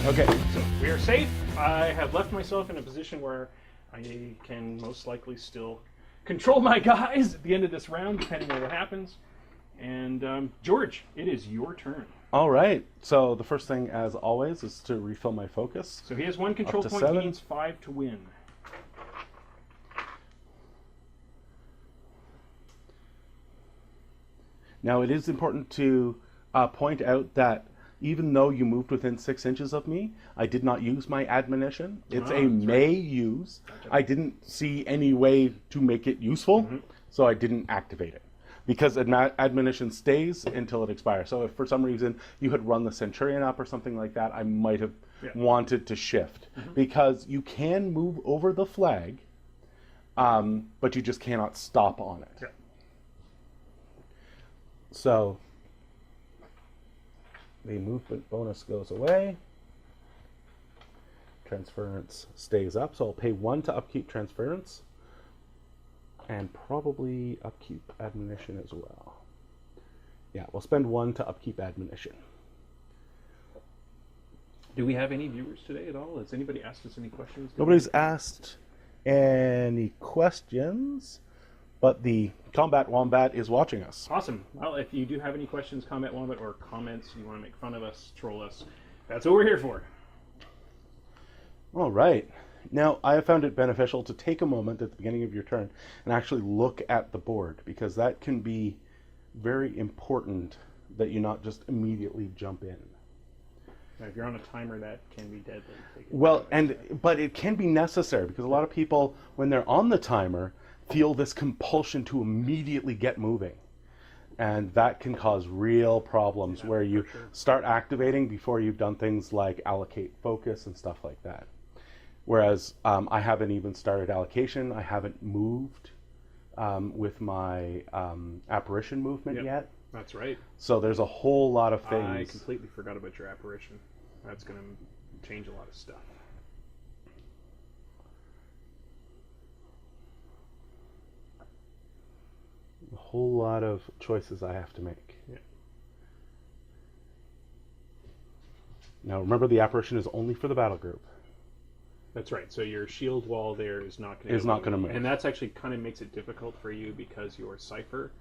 Okay. So we are safe. I have left myself in a position where I can most likely still control my guys at the end of this round, depending on what happens. And George, it is your turn. All right. So the first thing, as always, is to refill my focus. So he has one control point. 7. He needs 5 to win. Now, it is important to point out that even though you moved within 6 inches of me, I did not use my admonition. It's a may use. Gotcha. I didn't see any way to make it useful, so I didn't activate it. Because admonition stays until it expires. So if for some reason you had run the Centurion up or something like that, I might have wanted to shift. Because you can move over the flag, but you just cannot stop on it. So the movement bonus goes away. Transference stays up, so I'll pay 1 to upkeep transference. And probably upkeep admonition as well. Yeah, we'll spend 1 to upkeep admonition. Do we have any viewers today at all? Has anybody asked us any questions? Nobody's asked any questions, but the Combat Wombat is watching us. Awesome. Well, if you do have any questions, Combat Wombat, or comments, you want to make fun of us, troll us, that's what we're here for. All right. Now, I have found it beneficial to take a moment at the beginning of your turn and actually look at the board, because that can be very important that you not just immediately jump in. Now, if you're on a timer, that can be deadly. Well, but it can be necessary, because a lot of people, when they're on the timer, feel this compulsion to immediately get moving. And that can cause real problems where you start activating before you've done things like allocate focus and stuff like that. Whereas I haven't even started allocation. I haven't moved with my apparition movement yet. That's right. So there's a whole lot of things. I completely forgot about your apparition. That's going to change a lot of stuff. A whole lot of choices I have to make. Yeah. Now remember, the apparition is only for the battle group. That's right. So your shield wall there is not going to move. And that's actually kind of makes it difficult for you because your Cypher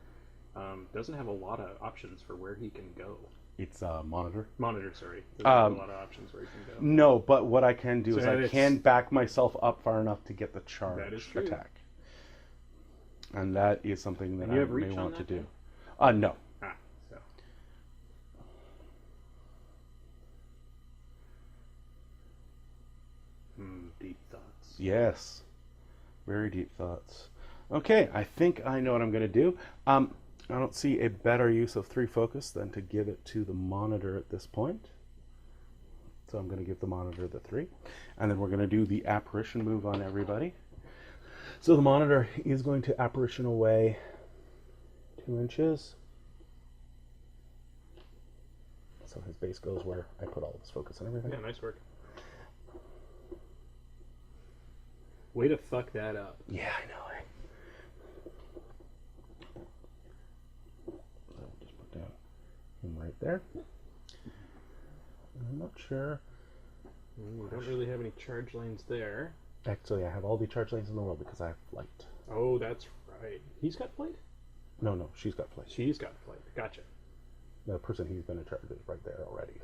doesn't have a lot of options for where he can go. It's a monitor. Monitor, sorry. Doesn't have a lot of options where he can go. No, but what I can do is I can back myself up far enough to get the charge attack. And that is something that I may want to do. No. Deep thoughts. Yes. Very deep thoughts. Okay, I think I know what I'm going to do. I don't see a better use of 3 focus than to give it to the monitor at this point. So I'm going to give the monitor the 3. And then we're going to do the apparition move on everybody. So the monitor is going to apparition away 2 inches. So his base goes where I put all this focus and everything. Yeah, nice work. Way to fuck that up. Yeah, I know. I'll just put down him right there. I'm not sure. We don't really have any charge lanes there. Actually, I have all the charge lanes in the world because I have flight. Oh, that's right. He's got flight? No, she's got flight. She's got flight. Gotcha. The person he's been in charge is right there already.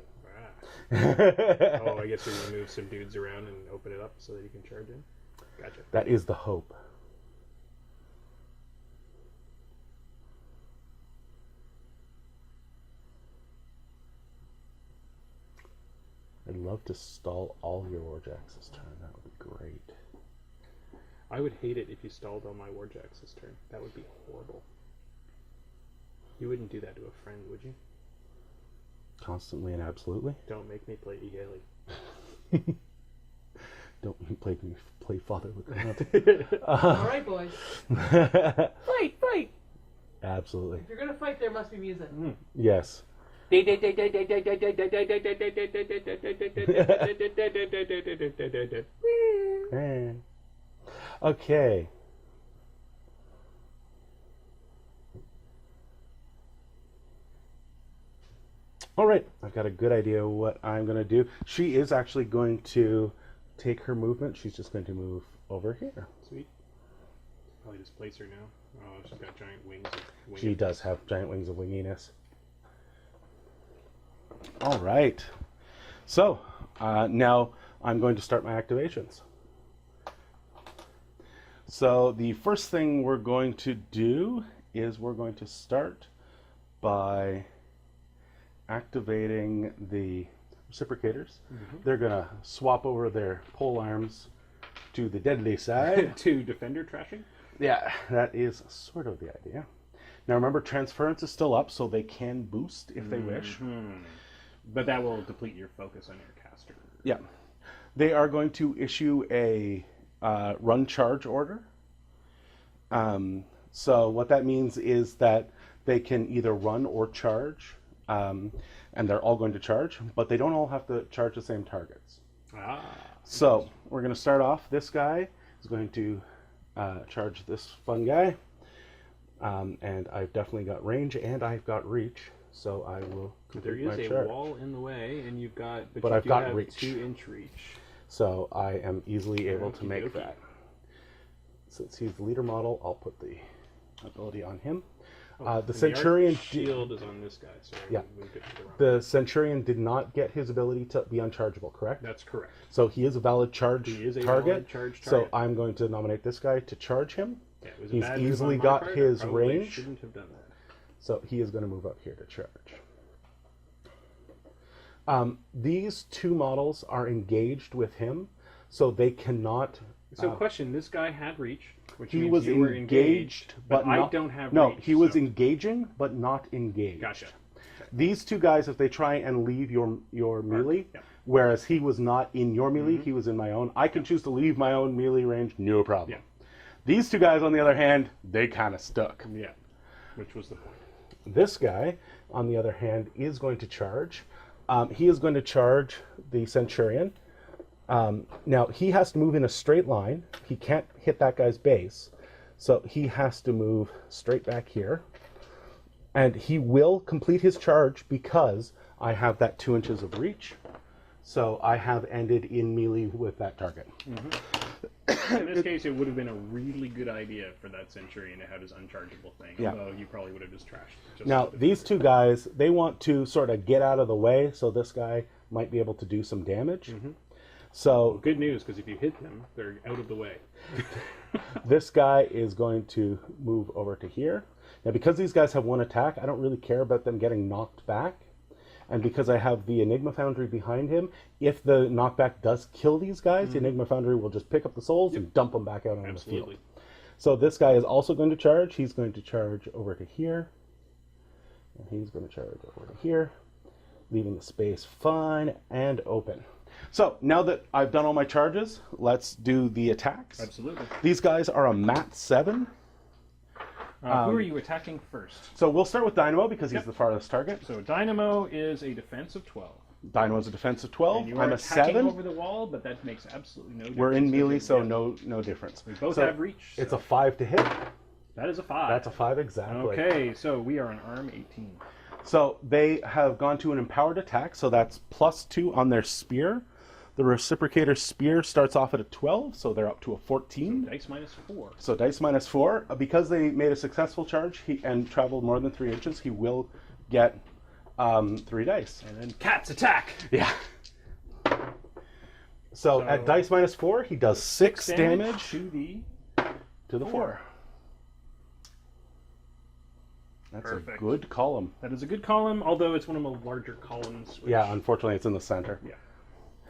Oh, I guess you're going to move some dudes around and open it up so that you can charge in? Gotcha. That is the hope. I'd love to stall all your Warjax's turn. That would be great. I would hate it if you stalled all my Warjax's turn. That would be horrible. You wouldn't do that to a friend, would you? Constantly and absolutely. Don't make me play Egale. Don't play father with the All right, boys. Fight! Absolutely. If you're gonna fight, there must be music. Yes. Okay. All right, I've got a good idea what I'm going to do. She is actually going to take her movement. She's just going to move over here. Sweet. Probably displace her now. Oh, she's got giant wings. She does have giant wings of winginess. All right. So now I'm going to start my activations. So the first thing we're going to do is we're going to start by activating the Reciprocators. They're going to swap over their pole arms to the deadly side. To defender trashing? Yeah, that is sort of the idea. Now remember, transference is still up, so they can boost if they wish. But that will deplete your focus on your caster. Yeah. They are going to issue a run charge order. So what that means is that they can either run or charge, and they're all going to charge, but they don't all have to charge the same targets. So we're going to start off. This guy is going to charge this fun guy, and I've definitely got range and I've got reach, so I will complete my charge. There is a wall in the way, and you've got, but I've got reach. 2-inch reach. So I am easily able to make that. Since he's the leader model, I'll put the ability on him. The Centurion shield is on this guy, so yeah. The Centurion did not get his ability to be unchargeable, correct? That's correct. So he is a valid charge target. Target. So I'm going to nominate this guy to charge him. Yeah, it was He's easily got his range. Shouldn't have done that. So he is going to move up here to charge. These two models are engaged with him, so they cannot. So, question: this guy had reach, which he means was you were engaged, but I not, don't have no, reach. he was engaging, but not engaged. Gotcha. These two guys, if they try and leave your melee, whereas he was not in your melee, he was in my own. I can choose to leave my own melee range, no problem. Yeah. These two guys, on the other hand, they kind of stuck. Yeah, which was the point. This guy, on the other hand, is going to charge. He is going to charge the Centurion. Now, he has to move in a straight line. He can't hit that guy's base. So he has to move straight back here. And he will complete his charge because I have that 2 inches of reach. So I have ended in melee with that target. In this case, it would have been a really good idea for that Centurion to have his unchargeable thing. Yeah. Although you probably would have just trashed. Now, these two guys, they want to sort of get out of the way, so this guy might be able to do some damage. So good news, because if you hit them, they're out of the way. this guy is going to move over to here. Now, because these guys have one attack, I don't really care about them getting knocked back. And because I have the Enigma Foundry behind him, if the knockback does kill these guys, the Enigma Foundry will just pick up the souls and dump them back out on the field. So this guy is also going to charge. He's going to charge over to here. And he's going to charge over to here, leaving the space fine and open. So now that I've done all my charges, let's do the attacks. Absolutely. These guys are a mat 7. Who are you attacking first? So we'll start with Dynamo because he's the farthest target. So Dynamo is a defense of 12. Dynamo's a defense of 12. And you are I'm a attacking 7. over the wall, but that makes absolutely no difference. We're in melee, so no difference. We both So have reach. It's so a 5 to hit. that is a 5. That's a 5 exactly. Okay, so we are on arm 18. So they have gone to an empowered attack, so that's +2 on their spear. The Reciprocator spear starts off at a 12, so they're up to a 14. So dice -4. So dice -4. Because they made a successful charge and traveled more than 3 inches, he will get 3 dice. And then cats attack. Yeah. So at dice -4, he does 6 damage to the 4. That's Perfect. a good column. That is a good column, although it's one of the larger columns. Which, Yeah, unfortunately, it's in the center. Yeah.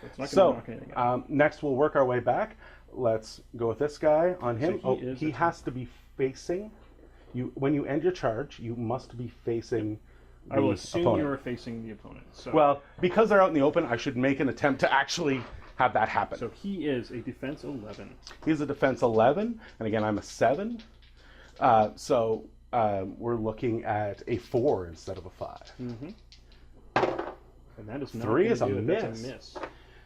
It's not So, going to knock anything out. next we'll work our way back. Let's go with this guy on him. So he has to be facing you. When you end your charge, you must be facing the I will assume opponent. you are facing the opponent. So, Well, because they're out in the open, I should make an attempt to actually have that happen. so he is a defense 11. He's a defense 11, and again, I'm a 7. So we're looking at a 4 instead of a 5. And that is not 3 gonna is a do it. miss. That's a miss.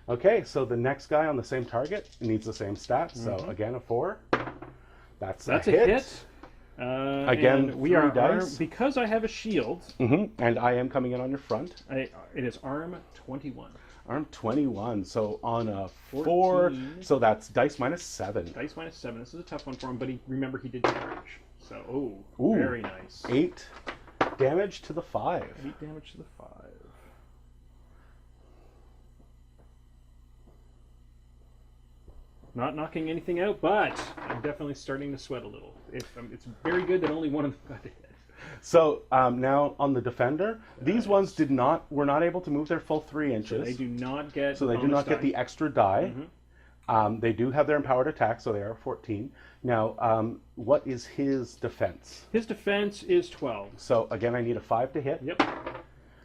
Okay, so the next guy on the same target needs the same stats. So again, a 4. That's a hit. hit. Again, and we 3 are dice. armed, because I have a shield. And I am coming in on your front. It is arm 21. Arm 21, so on a 4, 14. so that's dice minus 7. Dice minus 7. This is a tough one for him, but remember he did damage. So, Ooh, very nice. 8 damage to the 5. 8 damage to the 5. Not knocking anything out, but I'm definitely starting to sweat a little. It's very good that only one of them got hit. So now on the defender, these ones were not able to move their full 3 inches. So they do not get. So they do not get the extra die. They do have their empowered attack, so they are 14. Now, what is his defense? His defense is 12. So again, I need a 5 to hit. Yep,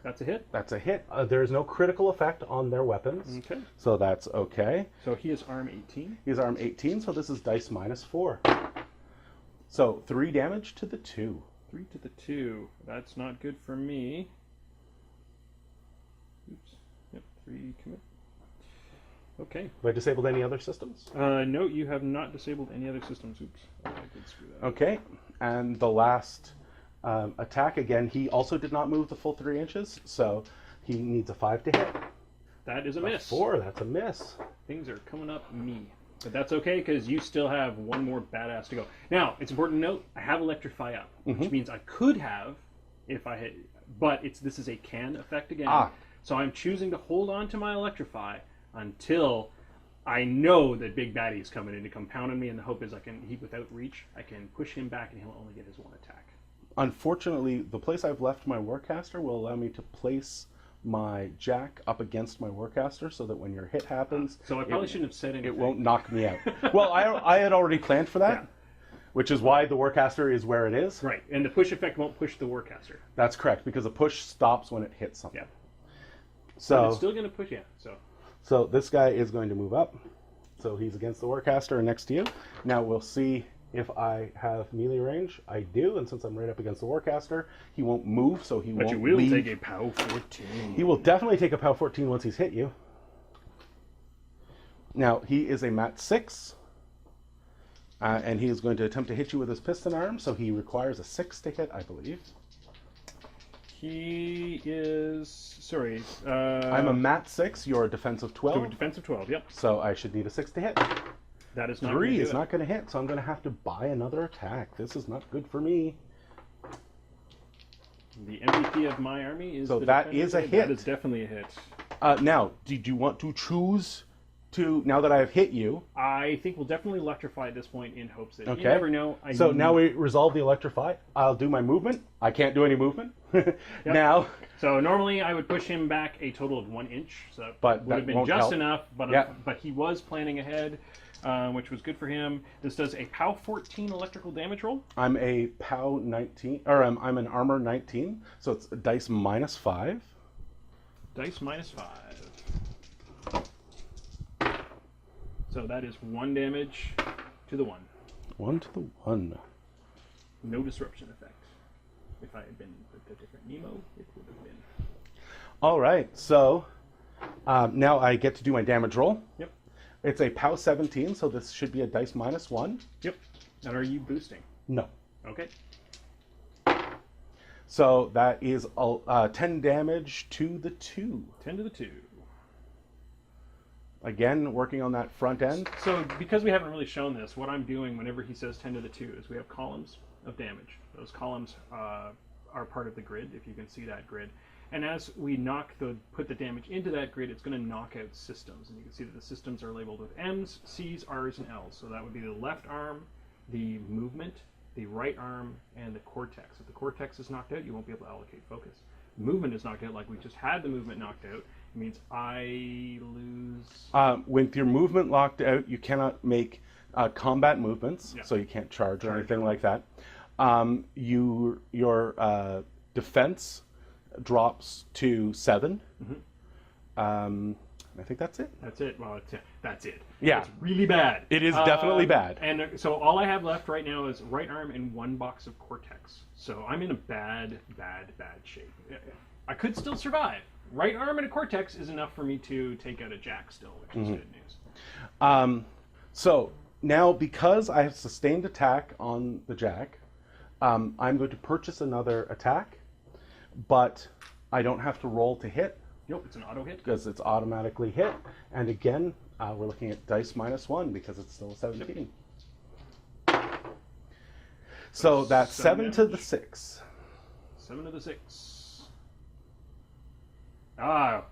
that's a hit. That's a hit. There is no critical effect on their weapons. Okay. So that's okay. So he is arm 18. He's arm 18, so this is dice minus 4. So 3 damage to the 2. 3 to the 2. That's not good for me. Oops. Yep, 3 commit. Okay. Have I disabled any other systems? No, you have not disabled any other systems. Oops. I did screw that up. Okay. And the last attack, again, he also did not move the full 3 inches, so he needs a 5 to hit. That is a miss. 4, that's a miss. Things are coming up me. But that's okay, because you still have one more badass to go. Now, it's important to note, I have Electrify up, which means I could have, if I had, but this is a can effect again. So I'm choosing to hold on to my Electrify until I know that Big Baddie is coming in to come pound on me, and the hope is without reach, I can push him back and he'll only get his 1 attack. Unfortunately, the place I've left my Warcaster will allow me to place my jack up against my Warcaster so that when your hit happens... So I probably shouldn't have said anything. It won't knock me out. Well, I had already planned for that, which is why the Warcaster is where it is. Right, and the push effect won't push the Warcaster. That's correct, because the push stops when it hits something. Yeah. So but it's still going to push, So this guy is going to move up. So he's against the Warcaster and next to you. Now we'll see if I have melee range. I do, and since I'm right up against the Warcaster, he won't move, so he won't But you will leave. take a POW 14. He will definitely take a POW 14 once he's hit you. Now, he is a mat 6, and he is going to attempt to hit you with his piston arm, so he requires a 6 to hit, I believe. He is... Sorry. I'm a mat 6, you're a defensive 12. So a defensive 12, yep. So I should need a 6 to hit. That is not 3 is not going to hit, so I'm going to have to buy another attack. This is not good for me. The MVP of my army is So the that defender. is a hit. That is definitely a hit. Now, did you want to choose to, now that I have hit you? I think we'll definitely electrify at this point in hopes that Okay. you never know. So now we resolve the electrify. I'll do my movement. I can't do any movement. Now. So normally I would push him back a total of 1 inch. So But would that have been won't just help. enough. But Yeah. but he was planning ahead, which was good for him. This does a POW 14 electrical damage roll. I'm a POW 19, or I'm an armor 19, so it's dice minus 5. Dice minus 5. So that is 1 damage to the 1. 1 to the 1. No disruption effect. If I had been with a different Nemo, it would have been. All right, so now I get to do my damage roll. Yep. It's a POW 17, so this should be a dice minus 1. Yep. And are you boosting? No. Okay. So that is 10 damage to the 2. 10 to the 2. Again, working on that front end. So because we haven't really shown this, what I'm doing whenever he says 10 to the 2 is we have columns of damage. Those columns are part of the grid, if you can see that grid. And as we put the damage into that grid, it's going to knock out systems. And you can see that the systems are labeled with M's, C's, R's, and L's. So that would be the left arm, the movement, the right arm, and the cortex. If the cortex is knocked out, you won't be able to allocate focus. Movement is knocked out, like we just had the movement knocked out. It means I lose... With your movement locked out, you cannot make combat movements, Yeah. so you can't charge or anything like that. Your defense drops to 7. I think that's it. That's it. Well, that's it. Yeah. It's really bad. It is definitely bad. And so all I have left right now is right arm and 1 box of Cortex. So I'm in a bad shape. I could still survive. Right arm and a Cortex is enough for me to take out a Jack still, which is good news. So now, because I have sustained attack on the Jack, I'm going to purchase another attack, but I don't have to roll to hit. Nope, it's an auto hit. Because it's automatically hit. And again, we're looking at dice -1 because it's still a 17. So that's 7 to the 6. 7 to the 6. I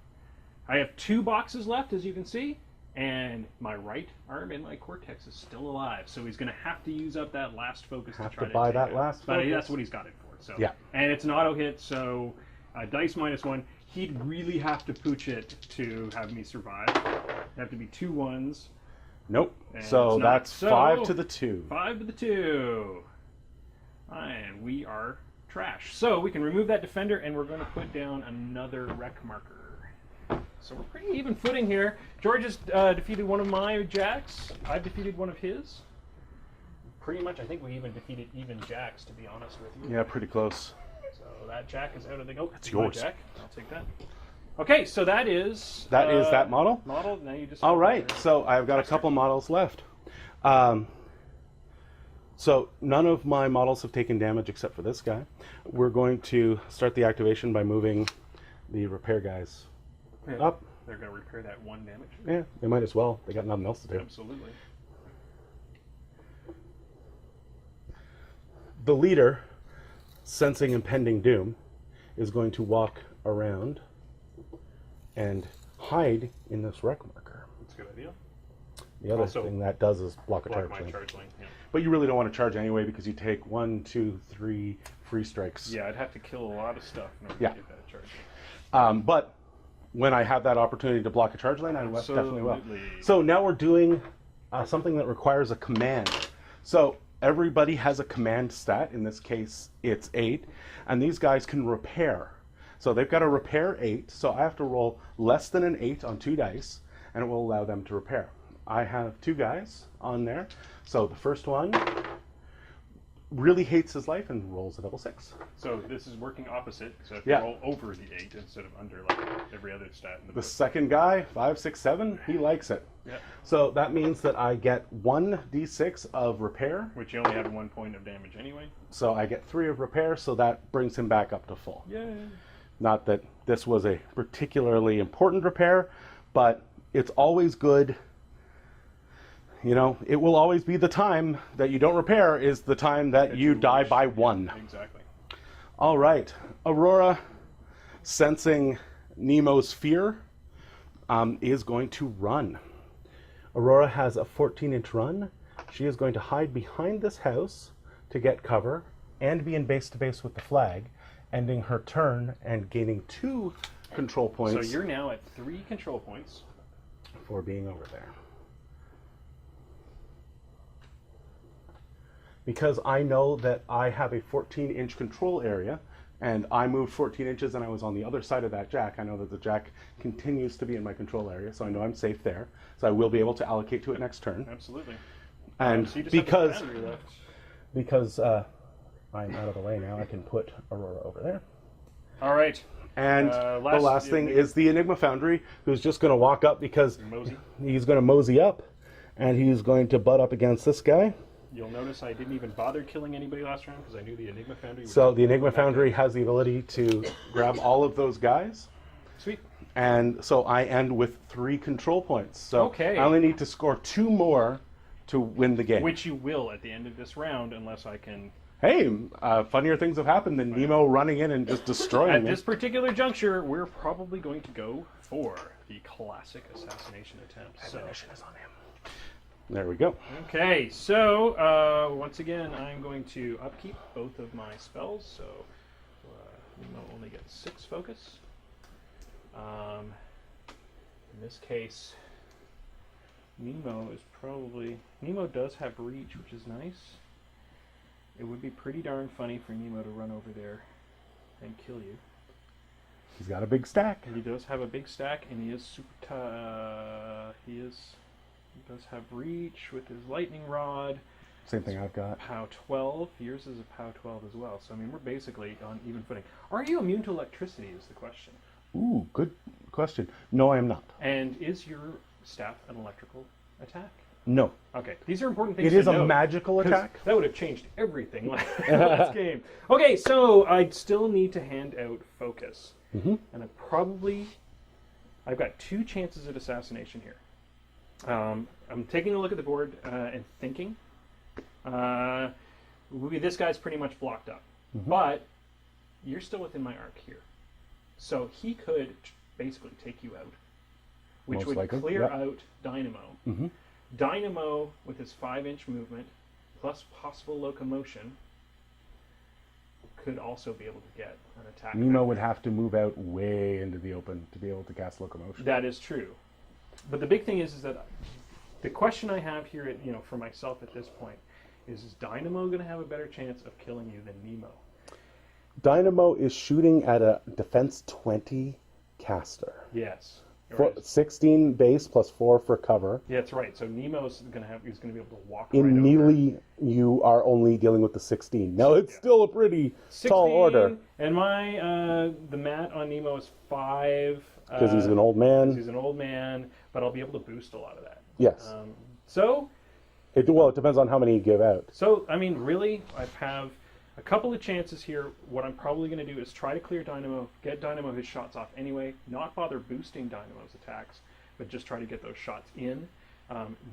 have 2 boxes left, as you can see, and my right arm and my cortex is still alive. So he's going to have to use up that last focus to try to buy take that it. last But focus. that's what he's got it for. So Yeah. And it's an auto hit, so dice -1. He'd really have to pooch it to have me survive. It'd have to be 2 1s. Nope. And So it's not. that's So, 5 to the 2. 5 to the 2. And we are trash. So we can remove that defender, and we're going to put down another wreck marker. So we're pretty even footing here. George has defeated one of my jacks. I've defeated one of his. Pretty much, I think we even defeated even jacks, to be honest with you. Yeah, pretty close. So that jack is out of the... Oh, That's my yours. Jack. I'll take that. Okay, so that is... That is that model? Model. Now you just... All right. So I've got a couple models left. So none of my models have taken damage except for this guy. We're going to start the activation by moving the repair guys up. They're going to repair that 1 damage. Yeah, they might as well. They got nothing else to do. Absolutely. The leader, sensing impending doom, is going to walk around and hide in this wreck marker. That's a good idea. The other Also, thing that does is block a Block charge my lane. charge lane. Yeah. But you really don't want to charge anyway because you take 1, 2, 3 free strikes. Yeah, I'd have to kill a lot of stuff in order Yeah. to get that charge. But when I have that opportunity to block a charge lane, I definitely will. Absolutely. So now we're doing something that requires a command. So everybody has a command stat. In this case, it's 8. And these guys can repair. So they've got to repair 8. So I have to roll less than an 8 on 2 dice, and it will allow them to repair. I have 2 guys on there. So the first one really hates his life and rolls a double 6. So this is working opposite. So if Yeah. you roll over the 8 instead of under like every other stat in the The book. second guy, 5, 6, 7, he likes it. Yeah. So that means that I get 1d6 of repair. Which you only have 1 point of damage anyway. So I get 3 of repair, so that brings him back up to full. Yay. Not that this was a particularly important repair, but it's always good. You know, it will always be the time that you don't repair is the time that you die wish. by 1. Exactly. All right. Aurora, sensing Nemo's fear, is going to run. Aurora has a 14-inch run. She is going to hide behind this house to get cover and be in base-to-base with the flag, ending her turn and gaining 2 control So points you're now at 3 control points. for being over there. Because I know that I have a 14-inch control area, and I moved 14 inches and I was on the other side of that jack, I know that the jack continues to be in my control area, so I know I'm safe there. So I will be able to allocate to it next turn. Absolutely. And So you just have because the boundary left. I'm out of the way now, I can put Aurora over there. All right. And the last thing is the Enigma Foundry, who's just going to walk up because Mosey. he's going to mosey up, and he's going to butt up against this guy. You'll notice I didn't even bother killing anybody last round because I knew the Enigma Foundry would... So the Enigma Foundry has the ability to grab all of those guys. Sweet. And so I end with 3 control points. So Okay. I only need to score 2 more to win the game. Which you will at the end of this round unless I can... Hey, funnier things have happened than Nemo running in and just destroying At me. this particular juncture, we're probably going to go for the classic assassination attempt. So. Ammunition is on him. There we go. Okay, so once again, I'm going to upkeep both of my spells. So Nemo only gets 6 focus. In this case, Nemo does have reach, which is nice. It would be pretty darn funny for Nemo to run over there and kill you. He's got a big stack. And he does have a big stack, and he is super. He does have reach with his lightning rod. Same thing I've got. POW 12. Yours is a POW 12 as well. So I mean, we're basically on even footing. Are you immune to electricity? Is the question. Ooh, good question. No, I am not. And is your staff an electrical attack? No. Okay, these are important things It is to a note, magical 'cause attack. That would have changed everything last game. Okay, so I still need to hand out focus. Mm-hmm. And I've got 2 chances at assassination here. I'm taking a look at the board and thinking. This guy's pretty much blocked up. Mm-hmm. But you're still within my arc here. So he could basically take you out, which Most would likely, clear yep. out Dynamo. Mm-hmm. Dynamo, with his 5-inch movement, plus possible locomotion, could also be able to get an attack. Nemo back would there. have to move out way into the open to be able to cast locomotion. That is true. But the big thing is that the question I have here, for myself at this point, is Dynamo going to have a better chance of killing you than Nemo? Dynamo is shooting at a defense 20 caster. Yes. For 16 base plus 4 for cover. Yeah, that's right. So Nemo's he's going to be able to walk In right over. melee, you are only dealing with the 16. Now, it's still a pretty 16, tall order. And the mat on Nemo is 5. Because he's an old man. He's an old man, but I'll be able to boost a lot of that. Yes. It depends on how many you give out. So, I mean, really, I have a couple of chances here. What I'm probably going to do is try to clear Dynamo, get Dynamo his shots off anyway, not bother boosting Dynamo's attacks, but just try to get those shots in,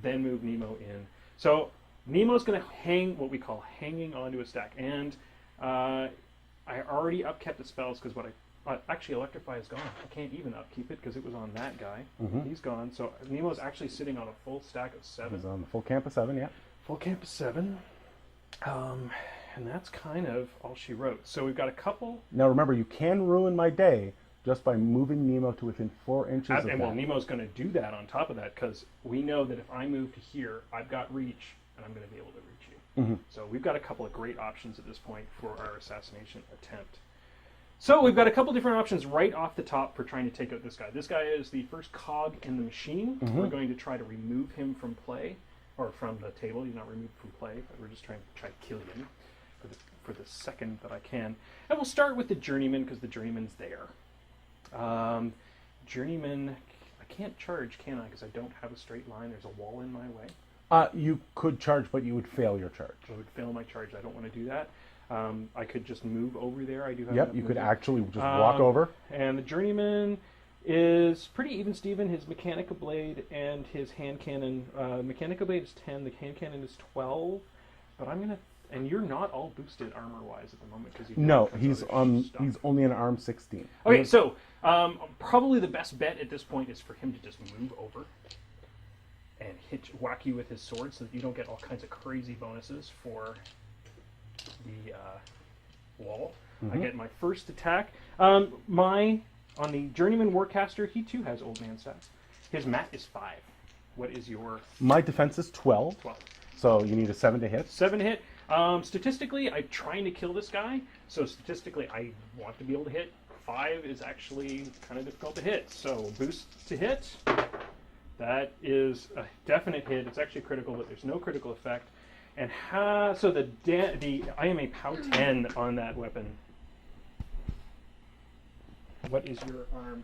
then move Nemo in. So Nemo's going to hang what we call hanging onto a stack. And I already upkept the spells because actually Electrify is gone. I can't even upkeep it because it was on that guy. Mm-hmm. He's gone. So Nemo's actually sitting on a full stack of 7. He's on the full camp of 7, yeah. Full camp of 7. And that's kind of all she wrote. So we've got a couple. Now remember, you can ruin my day just by moving Nemo to within 4 inches of And that. well, Nemo's going to do that on top of that because we know that if I move to here, I've got reach, and I'm going to be able to reach you. Mm-hmm. So we've got a couple of great options at this point for our assassination attempt. So we've got a couple different options right off the top for trying to take out this guy. This guy is the first cog in the machine. Mm-hmm. We're going to try to remove him from play, or from the table. He's not removed from play, but we're just trying to kill him for the second that I can. And we'll start with the journeyman because the journeyman's there. Journeyman, I can't charge, can I? Because I don't have a straight line. There's a wall in my way. You could charge, but you would fail your charge. I would fail my charge. I don't want to do that. I could just move over there. I do have Yep, enough you could movement. actually just walk over. And the journeyman is pretty even Steven. His Mechanica Blade and his hand cannon. Mechanica Blade is 10. The hand cannon is 12. But I'm gonna. And you're not all boosted armor-wise at the moment because No, he's only an arm 16. Okay, so probably the best bet at this point is for him to just move over and whack you with his sword so that you don't get all kinds of crazy bonuses for the wall. Mm-hmm. I get my first attack. On the Journeyman Warcaster, he too has old man stats. His mat is 5. What is your My defense is 12, 12? so you need a 7 to hit. 7 to hit. Statistically, I'm trying to kill this guy, so statistically I want to be able to hit. 5 is actually kind of difficult to hit, so boost to hit. That is a definite hit. It's actually critical, but there's no critical effect. And so I am a POW 10 on that weapon. What is your arm?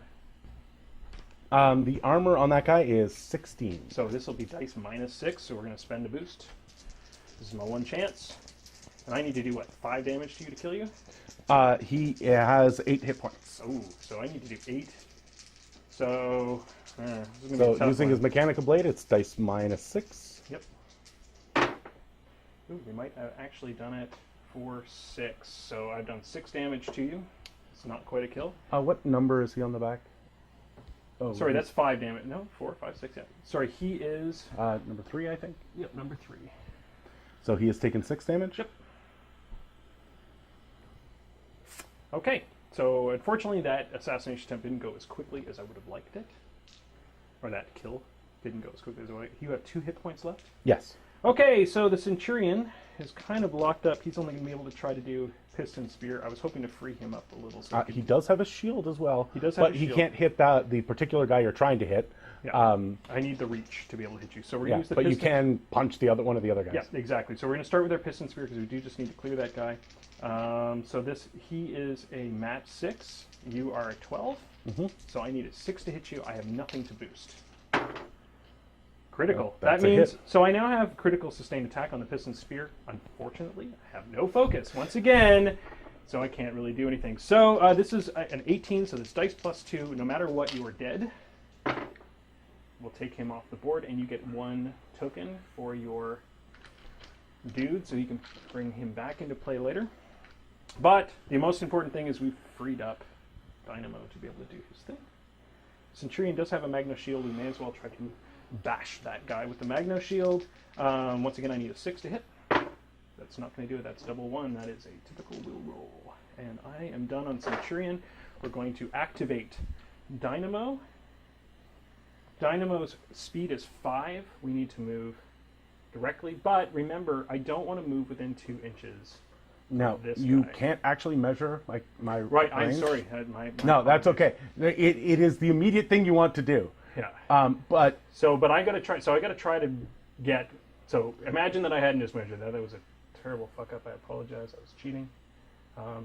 The armor on that guy is 16. So this will be dice -6, so we're going to spend a boost. This is my one chance. And I need to do, what, 5 damage to you to kill you? He has 8 hit points. Oh, so I need to do 8. So, this is going to be a So tough using one. his Mechanical Blade, it's dice -6. Yep. Ooh, we might have actually done it for 6. So I've done 6 damage to you. It's not quite a kill. What number is he on the back? Oh, Sorry, that's 5 damage. No, 4, 5, 6, yeah. Sorry, he is... number 3, I think. Yep, number 3. So he has taken 6 damage? Yep. Okay, so unfortunately that assassination attempt didn't go as quickly as I would have liked it. Or that kill didn't go as quickly as I would like. You have 2 hit points left? Yes. Okay, so the Centurion is kind of locked up. He's only going to be able to try to do Piston Spear. I was hoping to free him up a little. So He does have a shield as well. He does have but a he shield. can't hit the particular guy you're trying to hit. Yeah. I need the reach to be able to hit you. So we're going to use the but you Piston. can punch one of the other guys. Yeah, exactly. So we're going to start with our Piston Spear because we do just need to clear that guy. So he is a mat 6. You are a 12. Mm-hmm. So I need a 6 to hit you. I have nothing to boost. Critical. Well, That that's a means, hit. so I now have critical sustained attack on the piston spear. Unfortunately, I have no focus once again, so I can't really do anything. So this is an 18, so this dice plus 2. No matter what, you are dead. We'll take him off the board, and you get 1 token for your dude, so you can bring him back into play later. But the most important thing is we've freed up Dynamo to be able to do his thing. Centurion does have a Magno Shield. We may as well try to bash that guy with the Magno Shield. Once again, I need a 6 to hit. That's not going to do it. That's double 1. That is a typical will roll. And I am done on Centurion. We're going to activate Dynamo. Dynamo's speed is 5. We need to move directly. But remember, I don't want to move within 2 inches. Now, This you guy. can't actually measure my Right, I'm range. sorry. No, that's okay. It is the immediate thing you want to do. Yeah. But But I got to try. So I got to try to get. So imagine that I hadn't just measured that. That was a terrible fuck up. I apologize. I was cheating.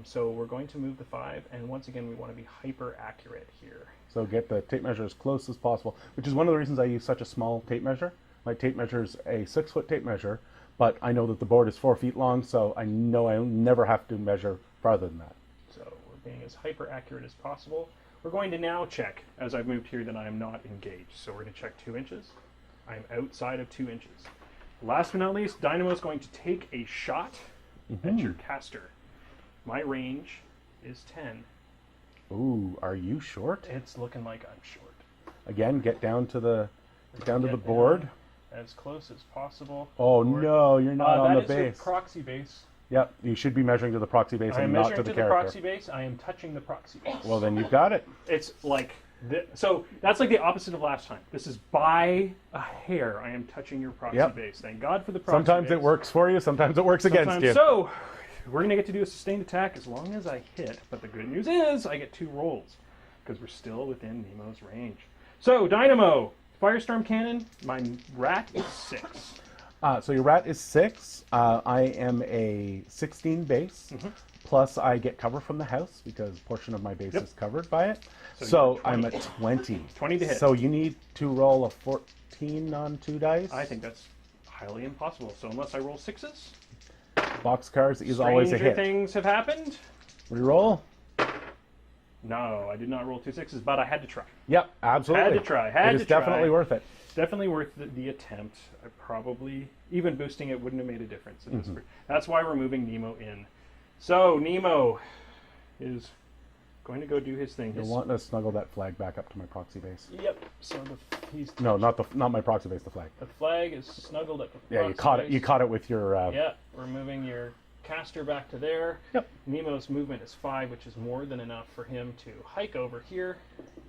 So we're going to move the 5, and once again, we want to be hyper accurate here. so get the tape measure as close as possible, which is one of the reasons I use such a small tape measure. My tape measure is a 6-foot tape measure, but I know that the board is 4 feet long, so I know I'll never have to measure farther than that. So we're being as hyper accurate as possible. We're going to now check, as I've moved here, that I am not engaged. So we're going to check 2 inches. I'm outside of 2 inches. Last but not least, Dynamo is going to take a shot at your caster. My range is 10. Ooh, are you short? It's looking like I'm short. Again, get down to the Get board. down as close as possible. Oh Board. no, you're not on the That is your base. proxy base. Yep, you should be measuring to the proxy base I am and not measuring to to the the character. proxy base. I am touching the proxy base. Well, then you've got it. It's like so that's like the opposite of last time. This is by a hair. I am touching your proxy Yep. base. Thank God for the proxy Sometimes base. it works for you, sometimes it works against Sometimes. you. So we're gonna get to do a sustained attack as long as I hit. But the good news is I get 2 rolls because we're still within Nemo's range. So Dynamo, Firestorm Cannon. My rat is 6. So your rat is 6. I am a 16 base. Plus I get cover from the house because a portion of my base is covered by it. So you're I'm at 20. 20 to hit. So you need to roll a 14 on 2 dice. I think that's highly impossible. So unless I roll 6s, Boxcars is always a stranger hit. things have happened. Reroll? No, I did not roll 2 6s, but I had to try. Yep, absolutely. Had to try, had It to is definitely try. worth it. Definitely worth the attempt. I probably, even boosting it wouldn't have made a difference. In this. That's why we're moving Nemo in. So Nemo is going to go do his thing. You're wanting to snuggle that flag back up to my proxy base. Yep. So he's No, not my proxy base, the flag. the flag is snuggled up. The Yeah, you caught it. You caught it with your. Yeah, we're moving your caster back to there. Yep. Nemo's movement is 5, which is more than enough for him to hike over here.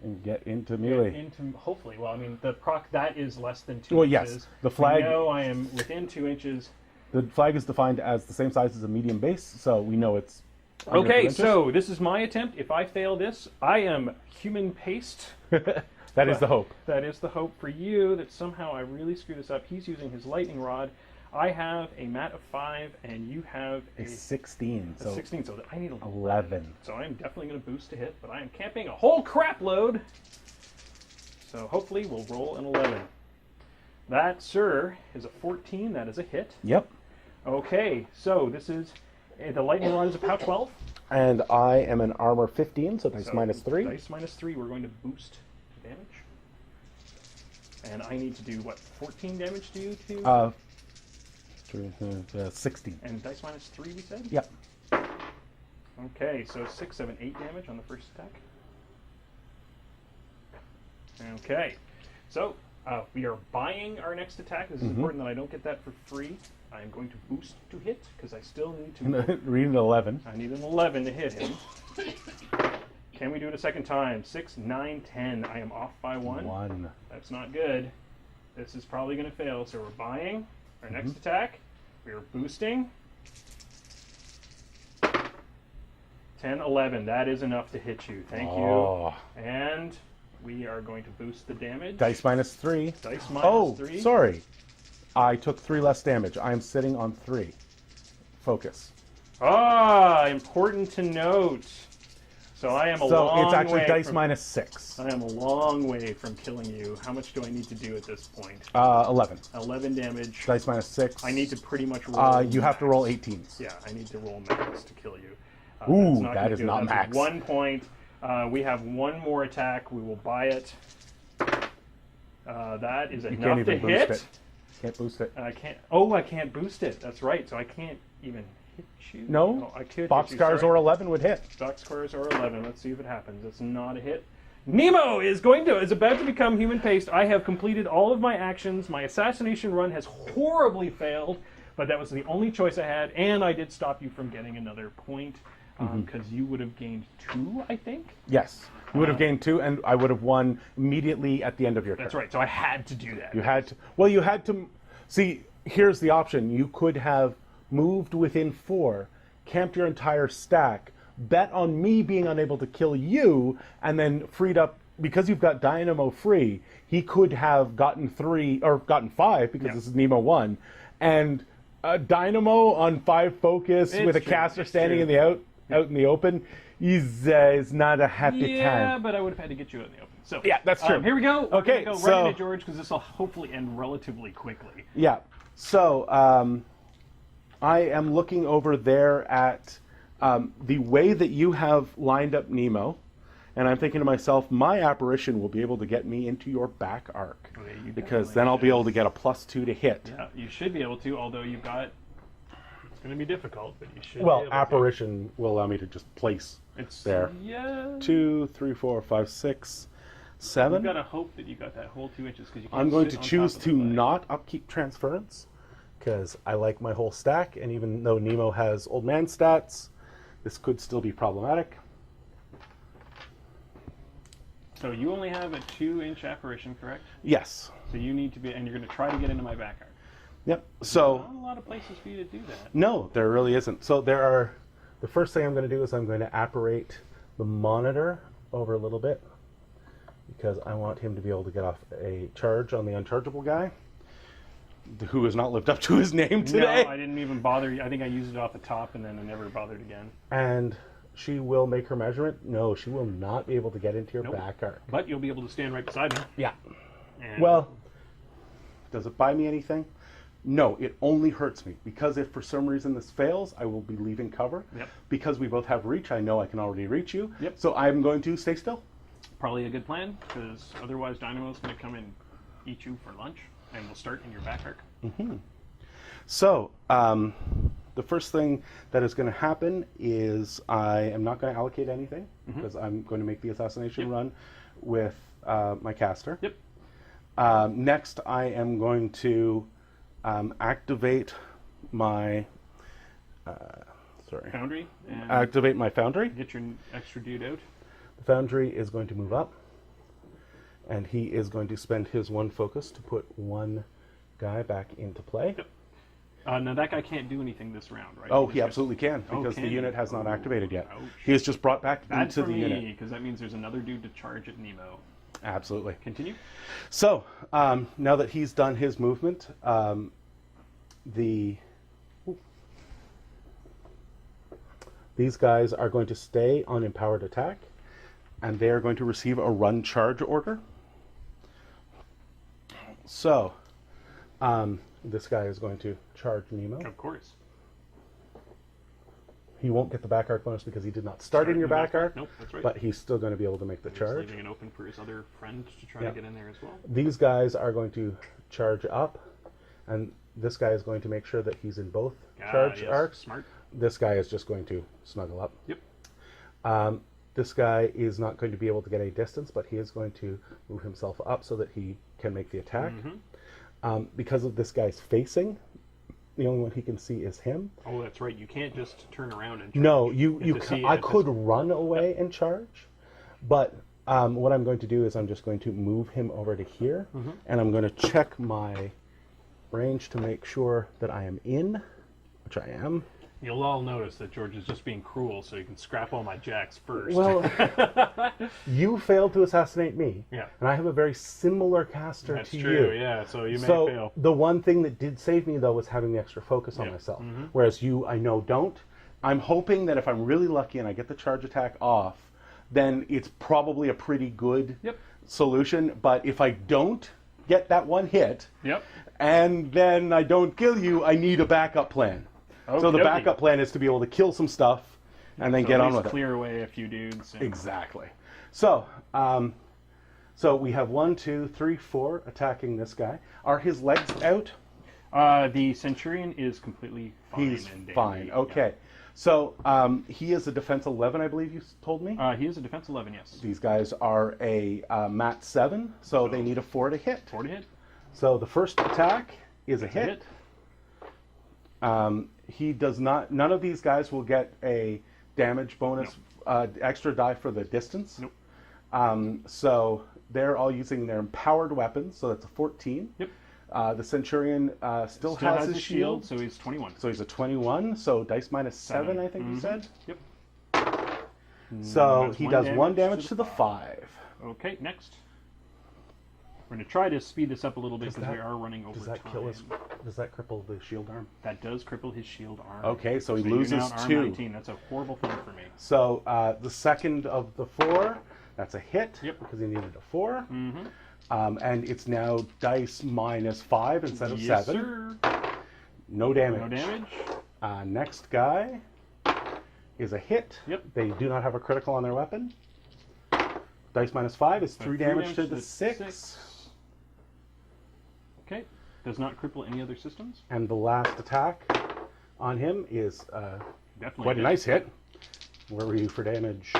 And get into melee. Into hopefully. Well, I mean, the proc that is less than 2 Well, inches. yes, the flag- We know I am within 2 inches. The flag is defined as the same size as a medium base, so we know it's. under 2 Okay, inches. so this is my attempt. If I fail this, I am human paste. that is the hope. That is the hope for you, that somehow I really screw this up. He's using his lightning rod. I have a mat of 5, and you have A 16. a So 16, so I need 11. So I'm definitely going to boost to hit, but I am camping a whole crap load. So hopefully we'll roll an 11. That, sir, is a 14. That is a hit. Yep. Okay, so this is the lightning rod is a POW 12. And I am an armor 15, so dice So minus 3. Dice minus 3. We're going to boost damage. And I need to do what? 14 damage to you too? 16. And dice minus 3, we said? Yep. Okay, so 6, 7, 8 damage on the first attack. Okay, so we are buying our next attack. This is important that I don't get that for free. I am going to boost to hit because I still need to. Read an 11. I need an 11 to hit him. Can we do it a second time? 6, 9, 10. I am off by 1. 1. That's not good. This is probably going to fail. So we're buying our next attack. We are boosting. 10, 11. That is enough to hit you. Thank Oh. you. And we are going to boost the damage. Dice minus 3. Dice minus Oh, 3. sorry. I took 3 less damage. I am sitting on 3. Focus. Ah, important to note. So I am a So long it's actually way dice from, minus 6. I am a long way from killing you. How much do I need to do at this point? 11. 11 damage. Dice minus 6. I need to pretty much roll. You have to roll max. 18s. Yeah, I need to roll max to kill you. Ooh, that's that gonna is do it. not That's max. 1 point. We have one more attack. We will buy it. That is You enough can't to even hit. boost it. Can't boost it. I can't. Oh, I can't boost it. That's right. So I can't even hit you. No. I could. Boxcars or 11 would hit. Boxcars or 11. Let's see if it happens. It's not a hit. Nemo is about to become human paste. I have completed all of my actions. My assassination run has horribly failed, but that was the only choice I had, and I did stop you from getting another point because you would have gained 2, I think. Yes. You would have gained 2, and I would have won immediately at the end of your turn. That's right. So I had to do that. You had to. Well, you had to. See, here's the option. You could have moved within 4, camped your entire stack, bet on me being unable to kill you, and then freed up. Because you've got Dynamo free, he could have gotten 3 or gotten 5 because this is Nemo 1, and Dynamo on 5 focus with a caster standing in the out in the open is not a happy time. Yeah, but I would have had to get you out in the open. So Yeah, that's true. Here we go. We're Okay, gonna go so- right into George because this will hopefully end relatively quickly. Yeah. So I am looking over there at the way that you have lined up Nemo, and I'm thinking to myself, my apparition will be able to get me into your back arc, Okay, you because definitely then I'll be should. able to get a +2 to hit. Yeah, you should be able to. Although you've got, it's going to be difficult, but you should. Well, be able apparition will allow me to just place to. It's there. Yeah. 2, 3, 4, 5, 6, 7. You've got to hope that you got that whole 2 inches because you. Can't I'm going sit to on choose top of the to flag. not upkeep transference, because I like my whole stack, and even though Nemo has old man stats, this could still be problematic. So you only have a 2-inch apparition, correct? Yes. So you need to be, and you're going to try to get into my back arc. Yep. So Not a lot of places for you to do that. no, there really isn't. So there are. The first thing I'm going to do is I'm going to apparate the monitor over a little bit, because I want him to be able to get off a charge on the unchargeable guy, who has not lived up to his name today. No, I didn't even bother. I think I used it off the top, and then I never bothered again. And she will make her measurement. No, she will not be able to get into your Nope. back arc. But you'll be able to stand right beside me. Yeah. And Well, does it buy me anything? No, it only hurts me, because if for some reason this fails, I will be leaving cover. Yep. Because we both have reach, I know I can already reach you. Yep. So I'm going to stay still. probably a good plan because otherwise Dynamo's going to come and eat you for lunch, and we'll start in your back arc. So, the first thing that is going to happen is I am not going to allocate anything, because I'm going to make the assassination run with my caster. Yep. Next, I am going to activate my Foundry. And activate my foundry. get your extra dude out. The foundry is going to move up, and he is going to spend his 1 focus to put 1 guy back into play. Yep. Now that guy can't do anything this round, right? Oh, He he just absolutely can, because can the he? unit has not activated yet. Ouch. He is just brought back Bad into for the me, unit. because that means there's another dude to charge at Nemo. Absolutely. Continue. So, now that he's done his movement, these guys are going to stay on empowered attack, and they are going to receive a run charge order. So, this guy is going to charge Nemo. Of course. He won't get the back arc bonus because he did not start in your back arc, Nope, that's right. but he's still going to be able to make the He's charge. leaving it open for his other friend to try Yeah. to get in there as well. These guys are going to charge up, and this guy is going to make sure that he's in both charge Yes, arcs. Smart. This guy is just going to snuggle up. Yep. This guy is not going to be able to get any distance, but he is going to move himself up so that he can make the attack. Because of this guy's facing, the only one he can see is him. Oh, that's right. You can't just turn around and charge. No, I could this. run away and charge, but what I'm going to do is I'm just going to move him over to here, and I'm going to check my range to make sure that I am in, which I am. You'll all notice that George is just being cruel, so you can scrap all my jacks first. Well, you failed to assassinate me, Yeah. and I have a very similar caster That's to true. you. Yeah. So you may So fail. the one thing that did save me, though, was having the extra focus on Yeah. myself, whereas you, I know, don't. I'm hoping that if I'm really lucky and I get the charge attack off, then it's probably a pretty good Yep. solution. But if I don't get that one hit, Yep. and then I don't kill you, I need a backup plan. So the Okey-dokey. backup plan is to be able to kill some stuff and then So get at on least with it. clear away a few dudes. And Exactly. So, so we have 1, 2, 3, 4 attacking this guy. Are his legs out? The Centurion is completely fine. He's and dandy. fine. Okay. So he is a defense 11, I believe you told me. He is a defense 11, yes. These guys are a mat 7, so they need a 4 to hit. 4 to hit. So the first attack is a hit. Hit. He does not. None of these guys will get a damage bonus, extra die for the distance. Nope. So they're all using their empowered weapons. So that's a 14. Yep. The Centurion still has his shield. so he's 21. So he's a 21. So dice minus 7, I think you said. Yep. So Does he one does damage 1 damage to to the the 5. Okay, next. We're going to try to speed this up a little bit Does because we that- are running over Does that time. kill his? Does that cripple the shield arm? That does cripple his shield arm. Okay, so he you're loses now at arm 2. 19. That's a horrible thing for me. So the second of the 4, that's a hit Yep. because he needed a 4. Mm-hmm. And it's now dice minus 5 instead of 7. Sir. No damage. No damage. Next guy is a hit. Yep. They do not have a critical on their weapon. Dice minus 5 is 3 damage to the 6. Okay. Does not cripple any other systems. And the last attack on him is Definitely. quite a hit. nice hit. Where were you for damage?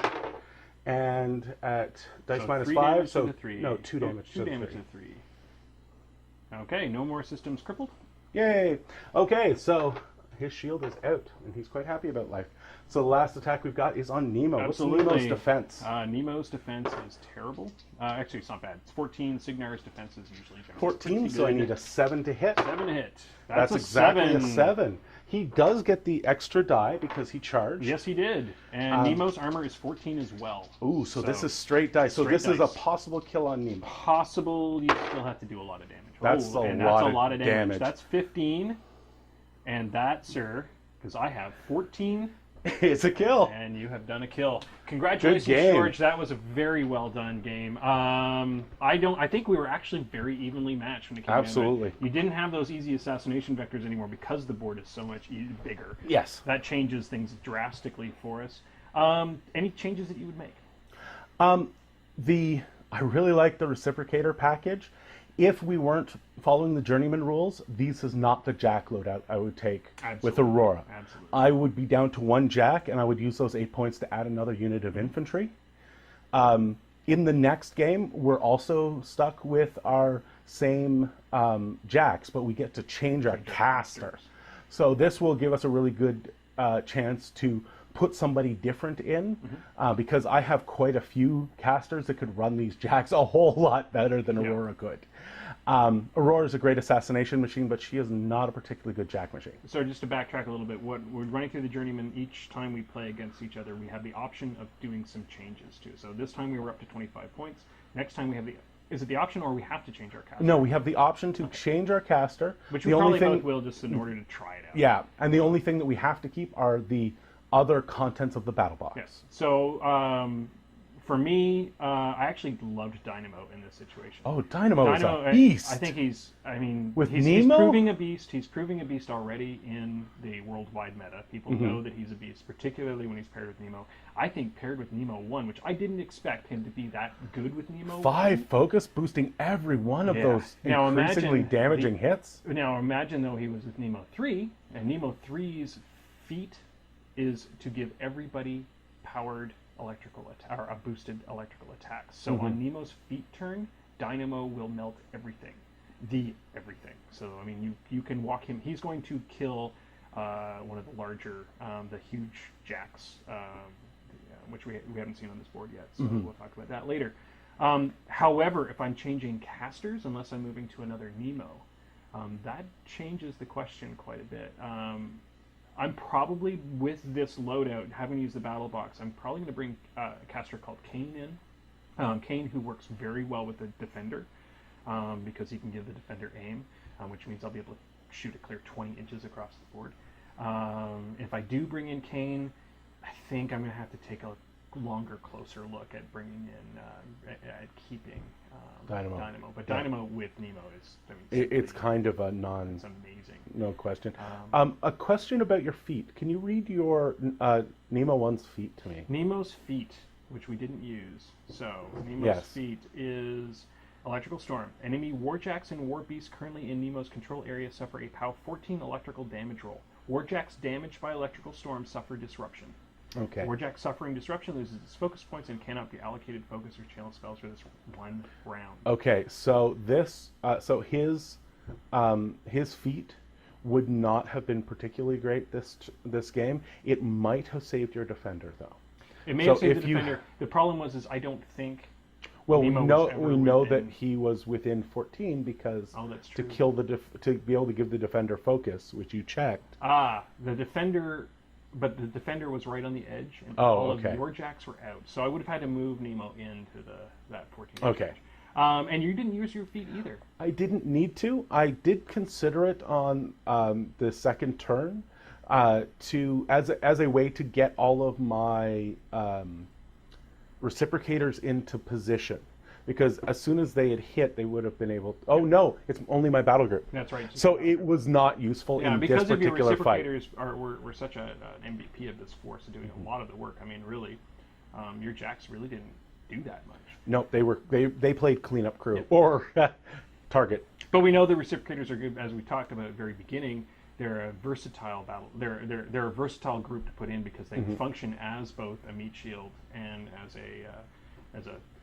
And at dice So minus 3 5, damage so to the 3. no, 2 damage 2 to the damage 3. to the 3. Okay, no more systems crippled. Yay! Okay, so his shield is out, and he's quite happy about life. So the last attack we've got is on Nemo. Absolutely. What's Nemo's defense? Nemo's defense is terrible. Actually, it's not bad. It's 14. Cygnar's defense is usually generally 14, pretty so I good. need a 7 to hit. 7 to hit. That's a exactly 7. a 7. He does get the extra die because he charged. Yes, he did. And Nemo's armor is 14 as well. Ooh, so this is straight dice. So straight this is a dice. possible kill on Nemo. Possible. You still have to do a lot of damage. That's a and lot that's of a lot of damage. damage. That's 15. And that, sir, because I have 14. It's a kill. And you have done a kill. Congratulations, game. George. That was a very well done game. I think we were actually very evenly matched when it came Absolutely. in. You didn't have those easy assassination vectors anymore because the board is so much bigger. Yes. That changes things drastically for us. Any changes that you would make? I really like the Reciprocator package. If we weren't following the journeyman rules, this is not the Jack loadout I would take with Absolutely. Aurora. Absolutely. I would be down to 1 Jack, and I would use those 8 points to add another unit of infantry. In the next game, we're also stuck with our same Jacks, but we get to change our caster. So this will give us a really good chance to put somebody different in, because I have quite a few casters that could run these Jacks a whole lot better than Aurora could. Aurora is a great assassination machine, but she is not a particularly good Jack machine. So just to backtrack a little bit, what we're running through the journeyman, each time we play against each other, we have the option of doing some changes too. So this time we were up to 25 points. Next time we have the, is it the option or we have to change our caster? No, we have the option to change our caster. Which the we only probably thing, both will just in order to try it out. Yeah, and the only thing that we have to keep are the other contents of the battle box. Yes. So for me, I actually loved Dynamo in this situation. Oh, Dynamo is Dynamo, a beast. I think he's. I mean, With he's Nemo? proving a beast. He's proving a beast already in the worldwide meta. People know that he's a beast, particularly when he's paired with Nemo. I think paired with Nemo 1, which I didn't expect him to be that good with Nemo 5 1. focus boosting every one of Yeah. those Now increasingly imagine damaging hits. Now imagine though he was with Nemo 3, and Nemo 3's feat is to give everybody powered electrical attack, or a boosted electrical attack. So on Nemo's feat turn, Dynamo will melt everything. Everything. So I mean, you can walk him. He's going to kill one of the larger, the huge Jacks, which we haven't seen on this board yet. So we'll talk about that later. However, if I'm changing casters, unless I'm moving to another Nemo, that changes the question quite a bit. I'm probably, with this loadout, having used the battle box, I'm probably going to bring a caster called Kane in. Kane, who works very well with the defender, because he can give the defender aim, which means I'll be able to shoot a clear 20 inches across the board. If I do bring in Kane, I think I'm going to have to take a longer, closer look at bringing in, at keeping Dynamo. But Yeah. Dynamo with Nemo is, I mean, It's simply- kind of a it's non, amazing. no question. A question about your feet. Can you read your Nemo 1's feet to me? Nemo's feat, which we didn't use. So Nemo's Yes. feat is Electrical Storm. Enemy Warjacks and War Beasts currently in Nemo's control area suffer a POW 14 electrical damage roll. Warjacks damaged by Electrical Storm suffer disruption. Okay. Warjack suffering disruption loses its focus points and cannot be allocated focus or channel spells for this one round. Okay, so this, his feat would not have been particularly great this game. It might have saved your defender though. It may So have saved if the you- defender. The problem was I don't think. Well, Nemo we was ever know within- that he was within 14 because Oh, that's to true. kill to be able to give the defender focus, which you checked. The defender, but the defender was right on the edge, and Oh, all okay. of your jacks were out. So I would have had to move Nemo into that 14. Okay. range. And you didn't use your feet either. I didn't need to. I did consider it on the second turn as a way to get all of my reciprocators into position. Because as soon as they had hit, they would have been able. Oh no! It's only my battle group. That's right. So it was not useful in this because of your particular fight. reciprocators were such an MVP of this force, doing a lot of the work. I mean, really, your jacks really didn't do that much. No, they played cleanup crew or target. But we know the reciprocators are good, as we talked about at the very beginning. They're a versatile battle. They're a versatile group to put in because they function as both a meat shield and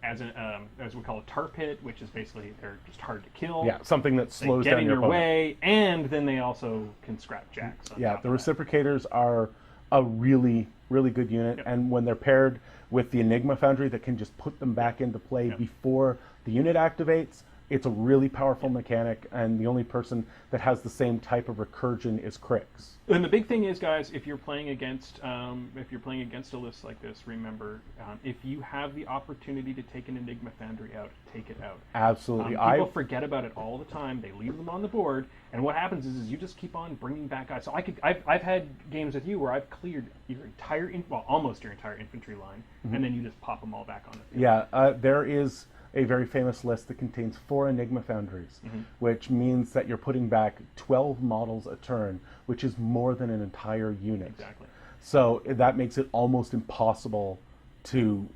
as we call a tar pit, which is basically they're just hard to kill. Yeah, something that They slows get down in your your opponent. way, and then they also can scrap jacks. On Yeah, top the of that. reciprocators are a really, really good unit, Yep. and when they're paired with the Enigma Foundry that can just put them back into play Yep. before the unit activates, it's a really powerful mechanic, and the only person that has the same type of recursion is Crix. And the big thing is, guys, if you're playing against a list like this, remember, if you have the opportunity to take an Enigma Foundry out, take it out. Absolutely. People forget about it all the time. They leave them on the board, and what happens is you just keep on bringing back guys. So I've had games with you where I've cleared your entire, almost your entire infantry line, and then you just pop them all back on the field. Yeah, there is a very famous list that contains 4 Enigma Foundries, which means that you're putting back 12 models a turn, which is more than an entire unit. Exactly. So that makes it almost impossible to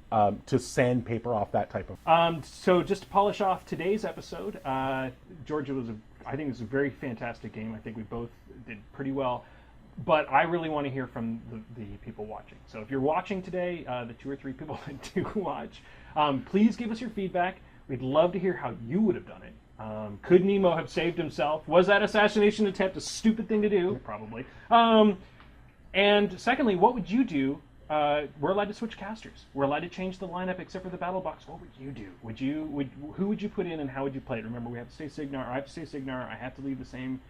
sandpaper off that type of. So just to polish off today's episode, Georgia I think it was a very fantastic game. I think we both did pretty well. But I really want to hear from the people watching. So if you're watching today, the 2 or 3 people that do watch, please give us your feedback. We'd love to hear how you would have done it. Could Nemo have saved himself? Was that assassination attempt a stupid thing to do? Probably. And secondly, what would you do? We're allowed to switch casters. We're allowed to change the lineup except for the battle box. What would you do? Who would you put in and how would you play it? Remember, we have to stay Cygnar. I have to stay Cygnar. I have to leave the same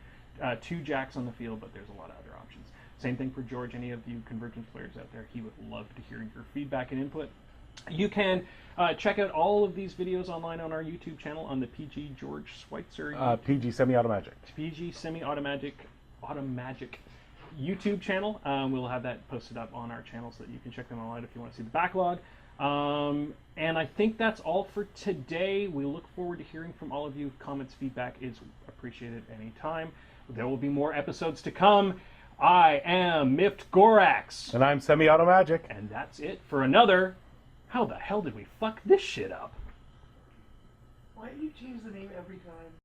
2 jacks on the field, but there's a lot of other options. Same thing for George. Any of you Convergence players out there, he would love to hear your feedback and input. You can check out all of these videos online on our YouTube channel on the PG George Schweitzer PG Semiautomagic. PG Semiautomagic YouTube channel. We'll have that posted up on our channel so that you can check them all out if you want to see the backlog. And I think that's all for today. We look forward to hearing from all of you. Comments, feedback is appreciated anytime. There will be more episodes to come. I am Miffed Gorax. And I'm Semiautomagic. And that's it for another. How the hell did we fuck this shit up? Why do you change the name every time?